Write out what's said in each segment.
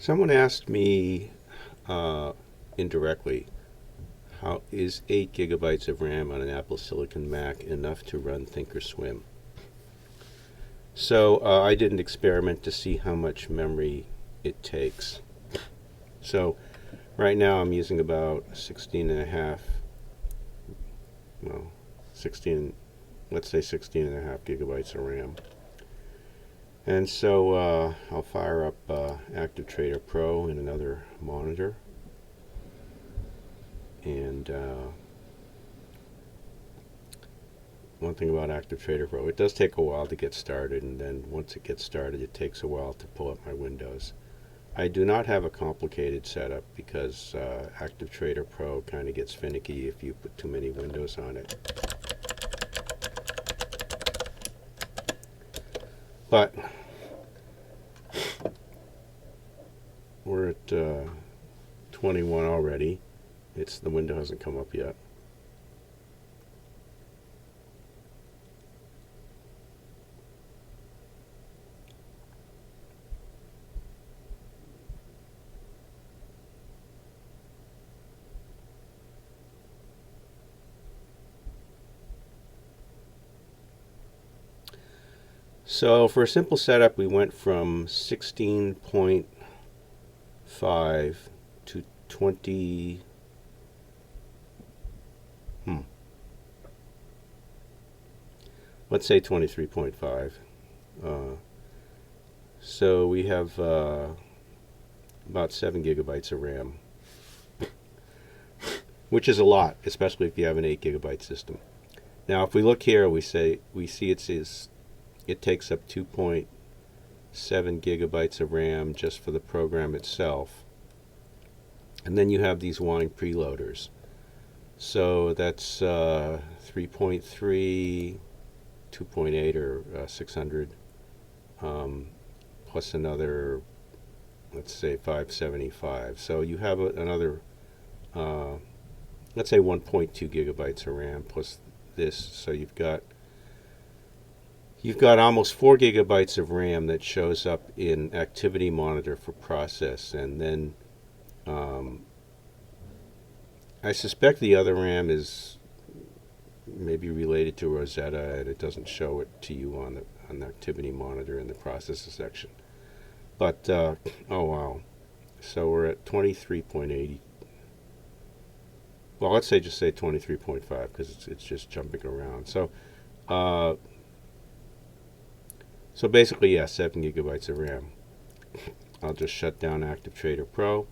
Someone asked me uh, indirectly, how is 8 gigabytes of RAM on an Apple Silicon Mac enough to run Thinkorswim? So I did an experiment to see how much memory it takes. So right now I'm using about 16 and a half, well, 16, let's say 16 and a half gigabytes of RAM. And so I'll fire up Active Trader Pro in another monitor. And one thing about Active Trader Pro, it does take a while to get started, and then once it gets started, it takes a while to pull up my windows. I do not have a complicated setup because Active Trader Pro kind of gets finicky if you put too many windows on it. But we're at 21 already. The window hasn't come up yet. So for a simple setup, we went from 16.5 to 20. Let's say 23.5. So we have about 7 gigabytes of RAM, which is a lot, especially if you have an 8 gigabyte system. Now, if we look here, we see it takes up 2.7 gigabytes of RAM just for the program itself. And then you have these Wine preloaders. So that's 3.3, 2.8, or 600, plus another, let's say 575. So you have another, let's say 1.2 gigabytes of RAM plus this. So you've got almost 4 gigabytes of RAM that shows up in Activity Monitor for process, and then I suspect the other RAM is maybe related to Rosetta, and it doesn't show it to you on the Activity Monitor in the processor section. But oh wow, so we're at 23.80. Well, let's just say 23.5 because it's just jumping around. So basically, yeah, 7 gigabytes of RAM. I'll just shut down Active Trader Pro.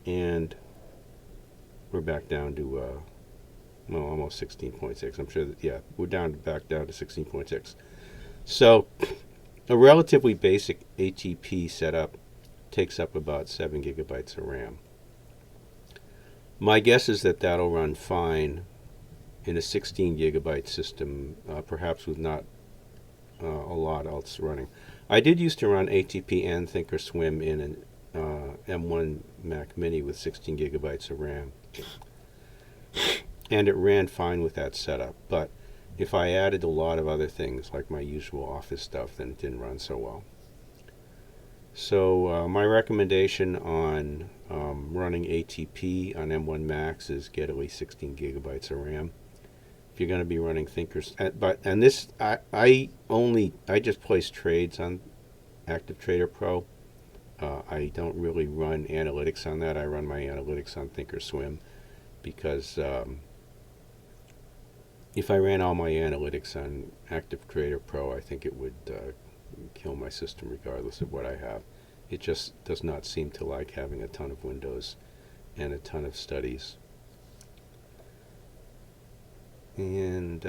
And we're back down to, almost 16.6. I'm sure that, yeah, we're back down to 16.6. So a relatively basic ATP setup takes up about 7 gigabytes of RAM. My guess is that that'll run fine in a 16 gigabyte system, perhaps with not a lot else running. I did used to run ATP and Thinkorswim in an M1 Mac Mini with 16 gigabytes of RAM, and it ran fine with that setup. But if I added a lot of other things like my usual office stuff, then it didn't run so well. So my recommendation on running ATP on M1 Macs is get at least 16 gigabytes of RAM. If you're going to be running I just place trades on Active Trader Pro. I don't really run analytics on that. I run my analytics on Thinkorswim because if I ran all my analytics on Active Trader Pro, I think it would kill my system regardless of what I have. It just does not seem to like having a ton of windows and a ton of studies. And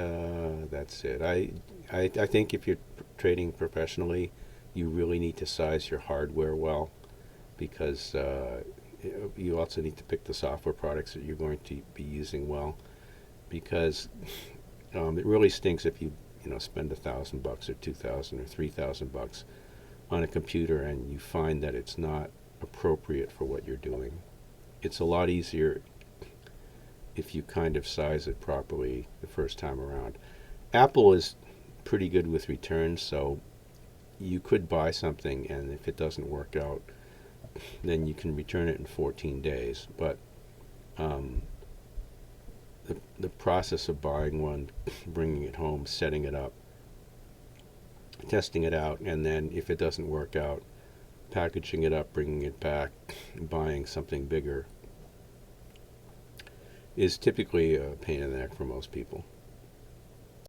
that's it. I think if you're trading professionally, you really need to size your hardware well, because you also need to pick the software products that you're going to be using well, because it really stinks if you spend $1,000 or $2,000 or $3,000 on a computer and you find that it's not appropriate for what you're doing. It's a lot easier if you kind of size it properly the first time around. Apple is pretty good with returns, so you could buy something, and if it doesn't work out, then you can return it in 14 days. But um, the process of buying one, bringing it home, setting it up, testing it out, and then if it doesn't work out, packaging it up, bringing it back, buying something bigger is typically a pain in the neck for most people.